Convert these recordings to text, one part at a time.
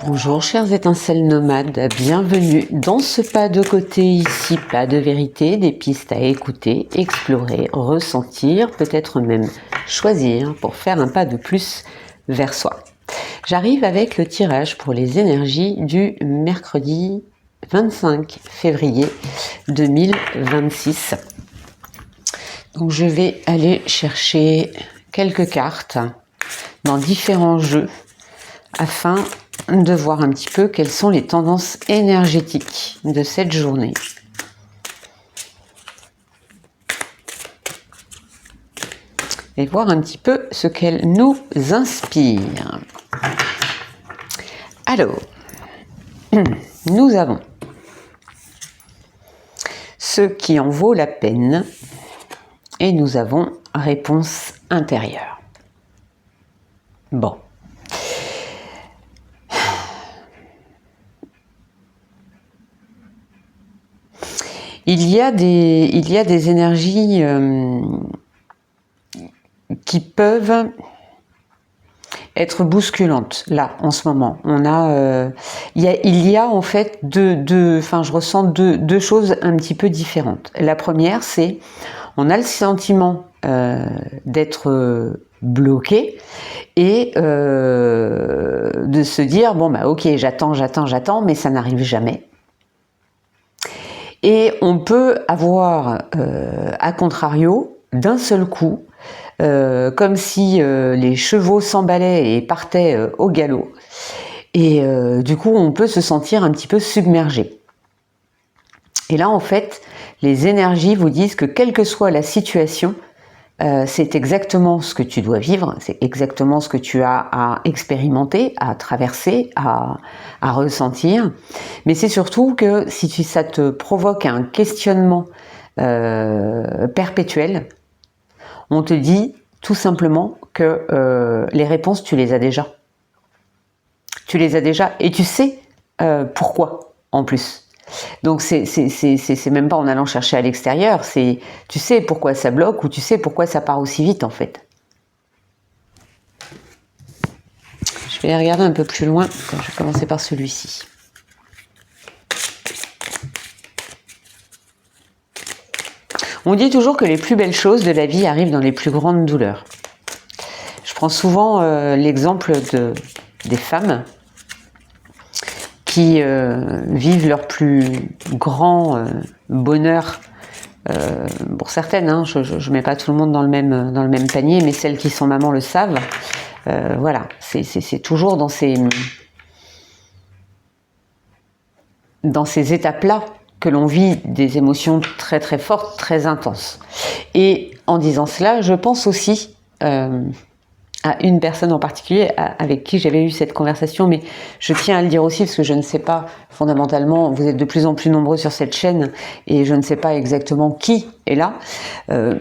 Bonjour chers étincelles nomades, bienvenue dans ce pas de côté, ici pas de vérité, des pistes à écouter, explorer, ressentir, peut-être même choisir pour faire un pas de plus vers soi. J'arrive avec le tirage pour les énergies du mercredi 25 février 2026. Donc je vais aller chercher quelques cartes dans différents jeux afin de voir un petit peu quelles sont les tendances énergétiques de cette journée. Et voir un petit peu ce qu'elle nous inspire. Alors, nous avons ce qui en vaut la peine et nous avons réponse intérieure. Bon. Il y a des énergies qui peuvent être bousculantes là en ce moment. On a, il y a en fait je ressens deux choses un petit peu différentes. La première, c'est on a le sentiment d'être bloqué et de se dire bon bah ok, j'attends, mais ça n'arrive jamais. Et on peut avoir, à contrario, d'un seul coup, comme si les chevaux s'emballaient et partaient au galop. Et du coup, on peut se sentir un petit peu submergé. Et là, en fait, les énergies vous disent que quelle que soit la situation, c'est exactement ce que tu dois vivre, c'est exactement ce que tu as à expérimenter, à traverser, à ressentir. Mais c'est surtout que si ça te provoque un questionnement perpétuel, on te dit tout simplement que les réponses, tu les as déjà. Tu les as déjà et tu sais pourquoi en plus. Donc c'est même pas en allant chercher à l'extérieur, c'est tu sais pourquoi ça bloque ou tu sais pourquoi ça part aussi vite en fait. Je vais les regarder un peu plus loin, je vais commencer par celui-ci. On dit toujours que les plus belles choses de la vie arrivent dans les plus grandes douleurs. Je prends souvent l'exemple des femmes qui vivent leur plus grand bonheur. Pour certaines, hein, je ne mets pas tout le monde dans le même panier, mais celles qui sont mamans le savent. Voilà, c'est toujours dans ces étapes-là que l'on vit des émotions très très fortes, très intenses. Et en disant cela, je pense aussi à une personne en particulier avec qui j'avais eu cette conversation, mais je tiens à le dire aussi parce que je ne sais pas, fondamentalement, vous êtes de plus en plus nombreux sur cette chaîne et je ne sais pas exactement qui est là,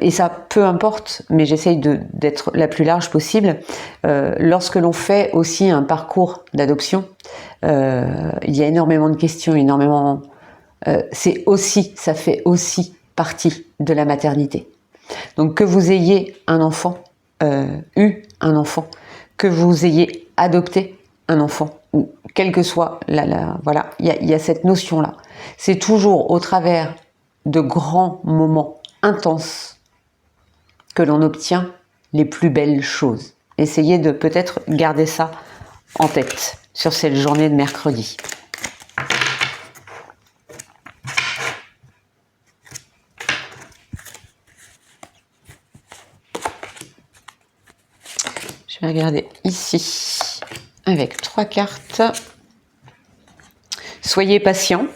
et ça, peu importe, mais j'essaye d'être la plus large possible. Lorsque l'on fait aussi un parcours d'adoption, il y a énormément de questions, ça fait aussi partie de la maternité. Donc que vous ayez un enfant, eu un enfant, que vous ayez adopté un enfant, ou quelle que soit voilà, il y a cette notion-là. C'est toujours au travers de grands moments intenses que l'on obtient les plus belles choses. Essayez de peut-être garder ça en tête sur cette journée de mercredi. Je vais regarder ici avec 3 cartes. Soyez patient.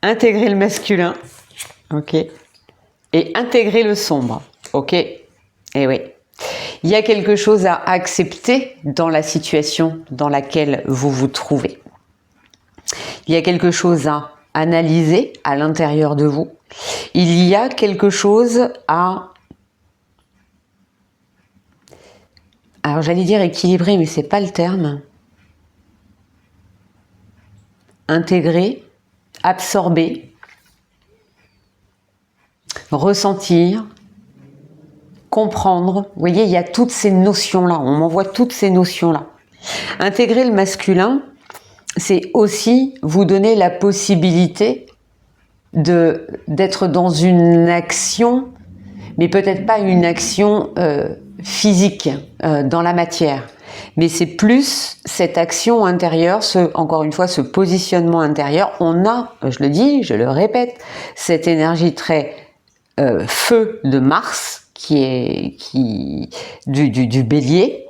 Intégrez le masculin. Ok. Et intégrez le sombre. Ok. Et oui. Il y a quelque chose à accepter dans la situation dans laquelle vous vous trouvez. Il y a quelque chose à analyser à l'intérieur de vous. Il y a quelque chose à... Alors j'allais dire équilibrer, mais c'est pas le terme. Intégrer, absorber, ressentir, comprendre. Vous voyez, il y a toutes ces notions-là. On m'envoie toutes ces notions-là. Intégrer le masculin, c'est aussi vous donner la possibilité d'être dans une action, mais peut-être pas une action physique dans la matière, mais c'est plus cette action intérieure, encore une fois, ce positionnement intérieur. On a, je le dis, je le répète, cette énergie très feu de Mars, du bélier,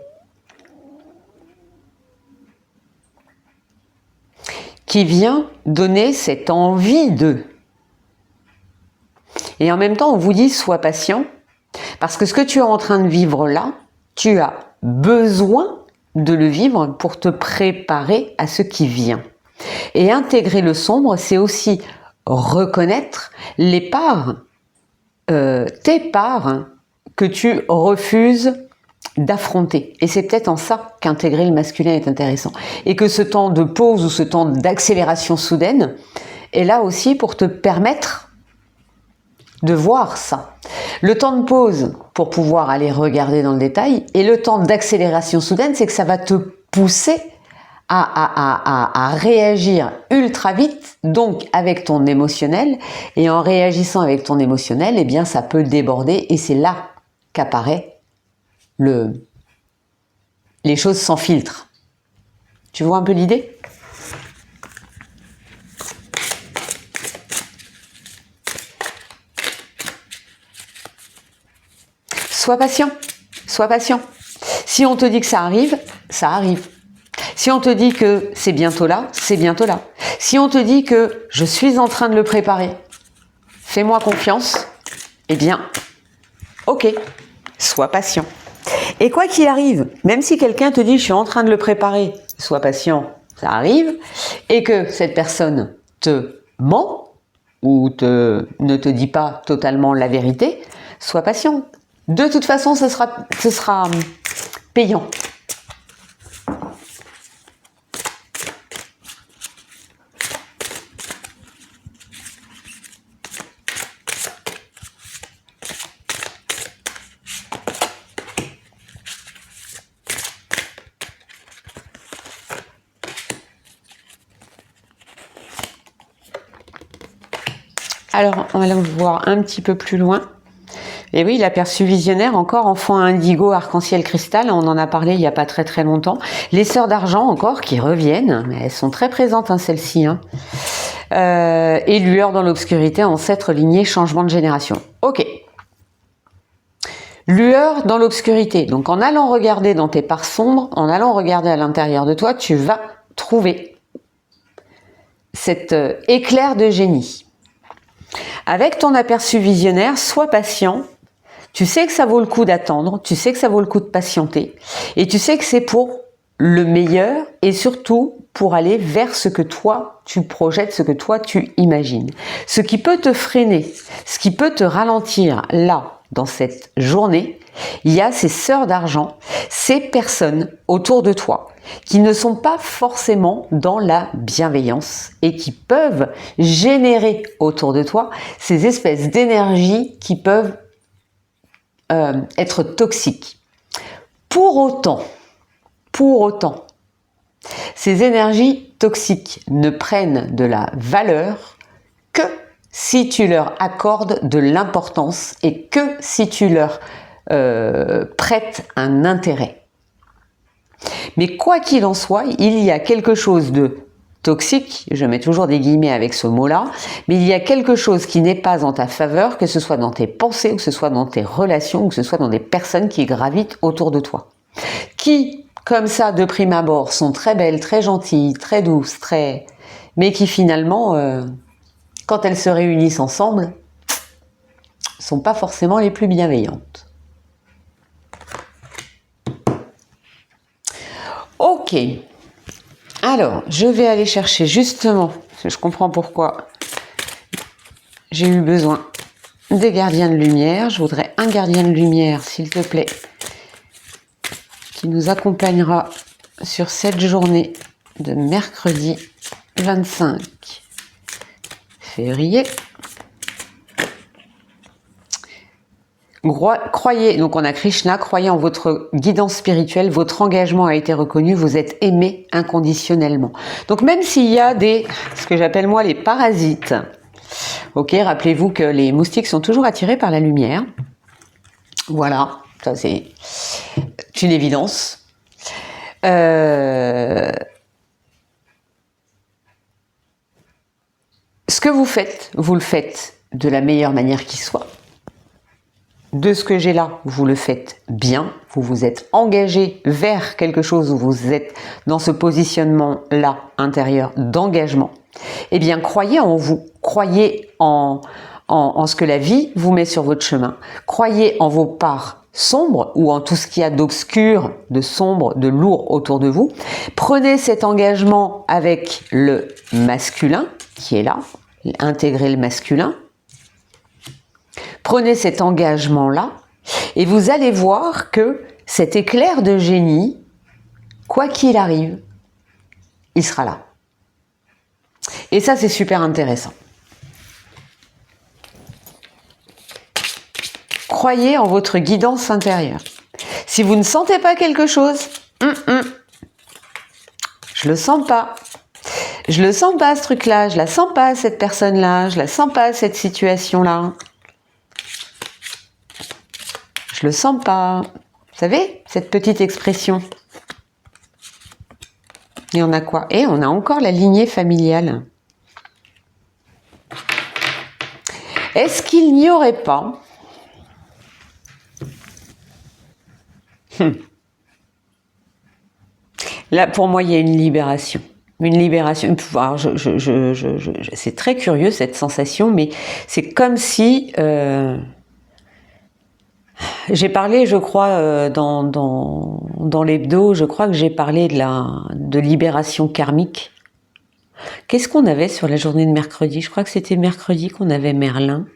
qui vient donner cette envie de. Et en même temps, on vous dit, sois patient, parce que ce que tu es en train de vivre là, tu as besoin de le vivre pour te préparer à ce qui vient. Et intégrer le sombre, c'est aussi reconnaître les parts, tes parts que tu refuses d'affronter. Et c'est peut-être en ça qu'intégrer le masculin est intéressant. Et que ce temps de pause ou ce temps d'accélération soudaine est là aussi pour te permettre de voir ça. Le temps de pause pour pouvoir aller regarder dans le détail, et le temps d'accélération soudaine, c'est que ça va te pousser à réagir ultra vite, donc avec ton émotionnel, et en réagissant avec ton émotionnel, eh bien ça peut déborder, et c'est là qu'apparaît les choses sans filtre. Tu vois un peu l'idée ? Sois patient, sois patient. Si on te dit que ça arrive, ça arrive. Si on te dit que c'est bientôt là, c'est bientôt là. Si on te dit que je suis en train de le préparer, fais-moi confiance, eh bien, ok, sois patient. Et quoi qu'il arrive, même si quelqu'un te dit je suis en train de le préparer, sois patient, ça arrive, et que cette personne te ment ou ne te dit pas totalement la vérité, sois patient. De toute façon, ce sera payant. Alors, on va voir un petit peu plus loin. Et oui, l'aperçu visionnaire, encore enfant indigo, arc-en-ciel cristal, on en a parlé il n'y a pas très très longtemps. Les sœurs d'argent encore qui reviennent, mais elles sont très présentes hein, celles-ci. Hein. Et lueur dans l'obscurité, ancêtre lignée, changement de génération. Ok. Lueur dans l'obscurité. Donc en allant regarder dans tes parts sombres, en allant regarder à l'intérieur de toi, tu vas trouver cet éclair de génie. Avec ton aperçu visionnaire, sois patient. Tu sais que ça vaut le coup d'attendre, tu sais que ça vaut le coup de patienter, et tu sais que c'est pour le meilleur et surtout pour aller vers ce que toi tu projettes, ce que toi tu imagines. Ce qui peut te freiner, ce qui peut te ralentir là, dans cette journée, il y a ces sœurs d'argent, ces personnes autour de toi qui ne sont pas forcément dans la bienveillance et qui peuvent générer autour de toi ces espèces d'énergie qui peuvent être toxiques. Pour autant, ces énergies toxiques ne prennent de la valeur que si tu leur accordes de l'importance et que si tu leur prêtes un intérêt. Mais quoi qu'il en soit, il y a quelque chose de toxique, je mets toujours des guillemets avec ce mot-là, mais il y a quelque chose qui n'est pas en ta faveur, que ce soit dans tes pensées, ou que ce soit dans tes relations, ou que ce soit dans des personnes qui gravitent autour de toi. Qui, comme ça, de prime abord, sont très belles, très gentilles, très douces, mais qui finalement, quand elles se réunissent ensemble, sont pas forcément les plus bienveillantes. Ok. Alors, je vais aller chercher justement, parce que je comprends pourquoi j'ai eu besoin des gardiens de lumière. Je voudrais un gardien de lumière, s'il te plaît, qui nous accompagnera sur cette journée de mercredi 25 février. Croyez, donc on a Krishna, croyez en votre guidance spirituelle, votre engagement a été reconnu, vous êtes aimé inconditionnellement. Donc même s'il y a ce que j'appelle moi les parasites, ok, rappelez-vous que les moustiques sont toujours attirés par la lumière. Voilà, ça c'est une évidence. Ce que vous le faites de la meilleure manière qui soit. De ce que j'ai là, vous le faites bien, vous vous êtes engagé vers quelque chose où vous êtes dans ce positionnement-là intérieur d'engagement. Eh bien, croyez en vous, croyez en ce que la vie vous met sur votre chemin, croyez en vos parts sombres ou en tout ce qu'il y a d'obscur, de sombre, de lourd autour de vous. Prenez cet engagement avec le masculin qui est là, intégrez le masculin. Prenez cet engagement-là et vous allez voir que cet éclair de génie, quoi qu'il arrive, il sera là. Et ça, c'est super intéressant. Croyez en votre guidance intérieure. Si vous ne sentez pas quelque chose, je le sens pas. Je le sens pas, ce truc-là. Je la sens pas, cette personne-là. Je la sens pas, cette situation-là. Je le sens pas. Vous savez, cette petite expression. Et on a quoi? Et on a encore la lignée familiale. Est-ce qu'il n'y aurait pas Là, pour moi, il y a une libération. Une libération. Alors, c'est très curieux, cette sensation, mais c'est comme si... j'ai parlé, je crois, dans l'hebdo, je crois que j'ai parlé de libération karmique. Qu'est-ce qu'on avait sur la journée de mercredi? Je crois que c'était mercredi qu'on avait Merlin.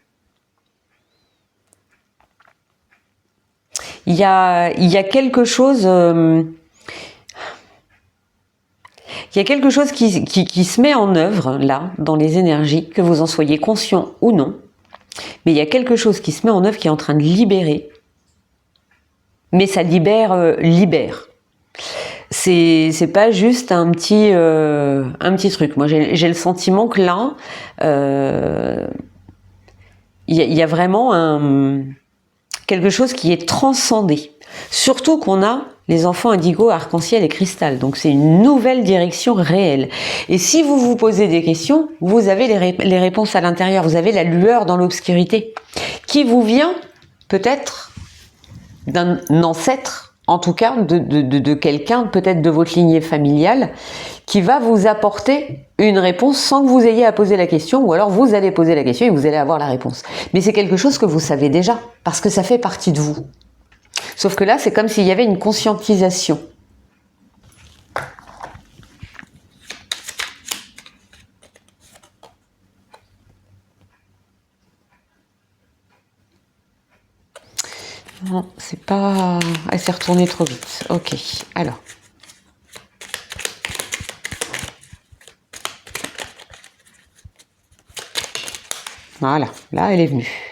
Il y a quelque chose... il y a quelque chose qui se met en œuvre, là, dans les énergies, que vous en soyez conscient ou non. Mais il y a quelque chose qui se met en œuvre, qui est en train de libérer. Mais ça libère. C'est pas juste un petit truc. Moi, j'ai le sentiment que là, il y a vraiment quelque chose qui est transcendé. Surtout qu'on a les enfants indigo, arc-en-ciel et cristal. Donc c'est une nouvelle direction réelle. Et si vous vous posez des questions, vous avez les réponses à l'intérieur. Vous avez la lueur dans l'obscurité qui vous vient peut-être d'un ancêtre, en tout cas de quelqu'un, peut-être de votre lignée familiale, qui va vous apporter une réponse sans que vous ayez à poser la question, ou alors vous allez poser la question et vous allez avoir la réponse. Mais c'est quelque chose que vous savez déjà, parce que ça fait partie de vous. Sauf que là, c'est comme s'il y avait une conscientisation. Non, c'est pas... Elle s'est retournée trop vite. Ok, alors. Voilà, là, elle est venue.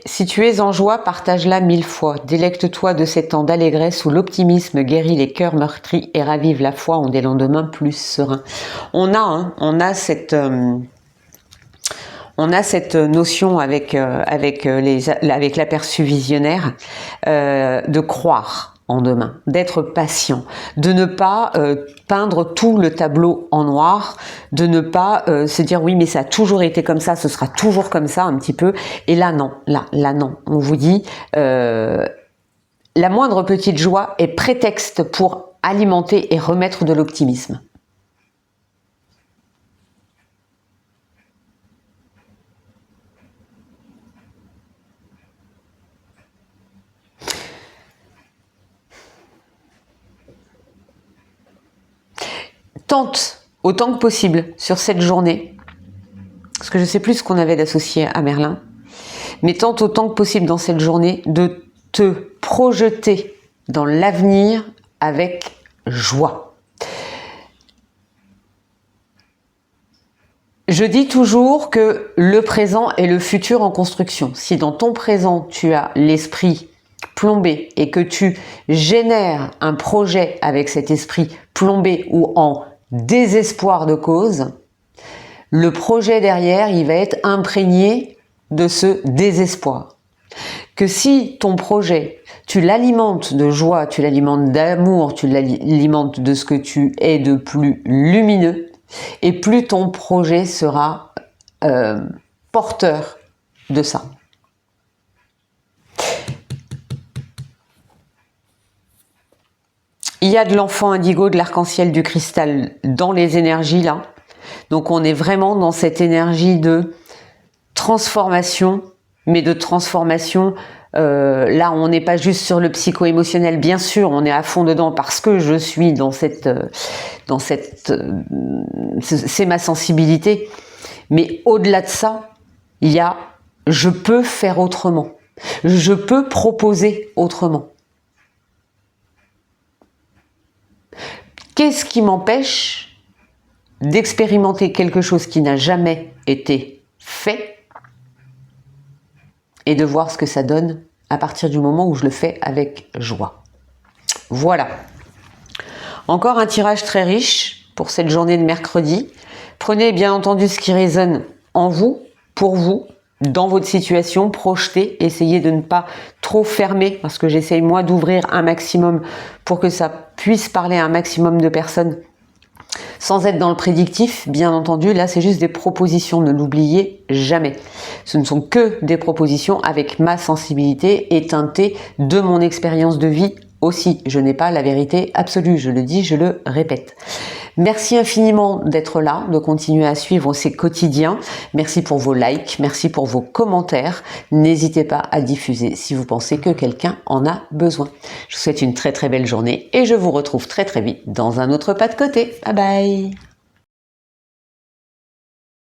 Si tu es en joie, partage-la 1000 fois. Délecte-toi de ces temps d'allégresse où l'optimisme guérit les cœurs meurtris et ravive la foi en des lendemains plus sereins. On a cette notion avec l'aperçu visionnaire de croire en demain, d'être patient, de ne pas peindre tout le tableau en noir, de ne pas se dire oui mais ça a toujours été comme ça, ce sera toujours comme ça un petit peu, et là non, là non, on vous dit la moindre petite joie est prétexte pour alimenter et remettre de l'optimisme. Tente autant que possible sur cette journée, parce que je ne sais plus ce qu'on avait d'associé à Merlin, mais tente autant que possible dans cette journée de te projeter dans l'avenir avec joie. Je dis toujours que le présent est le futur en construction. Si dans ton présent, tu as l'esprit plombé et que tu génères un projet avec cet esprit plombé ou en désespoir de cause, le projet derrière, il va être imprégné de ce désespoir. Que si ton projet, tu l'alimentes de joie, tu l'alimentes d'amour, tu l'alimentes de ce que tu es de plus lumineux, et plus ton projet sera porteur de ça. Il y a de l'enfant indigo, de l'arc-en-ciel, du cristal dans les énergies là. Donc on est vraiment dans cette énergie de transformation, mais de transformation, là on n'est pas juste sur le psycho-émotionnel, bien sûr on est à fond dedans parce que je suis dans cette c'est ma sensibilité, mais au-delà de ça, il y a je peux faire autrement, je peux proposer autrement. Qu'est-ce qui m'empêche d'expérimenter quelque chose qui n'a jamais été fait et de voir ce que ça donne à partir du moment où je le fais avec joie. Voilà. Encore un tirage très riche pour cette journée de mercredi. Prenez bien entendu ce qui résonne en vous, pour vous, dans votre situation, projetez, essayez de ne pas trop fermer, parce que j'essaye moi d'ouvrir un maximum pour que ça puisse parler à un maximum de personnes, sans être dans le prédictif, bien entendu. Là c'est juste des propositions, ne l'oubliez jamais. Ce ne sont que des propositions avec ma sensibilité et teintées de mon expérience de vie aussi. Je n'ai pas la vérité absolue, je le dis, je le répète. Merci infiniment d'être là, de continuer à suivre ces quotidiens. Merci pour vos likes, merci pour vos commentaires. N'hésitez pas à diffuser si vous pensez que quelqu'un en a besoin. Je vous souhaite une très très belle journée et je vous retrouve très très vite dans un autre pas de côté. Bye bye!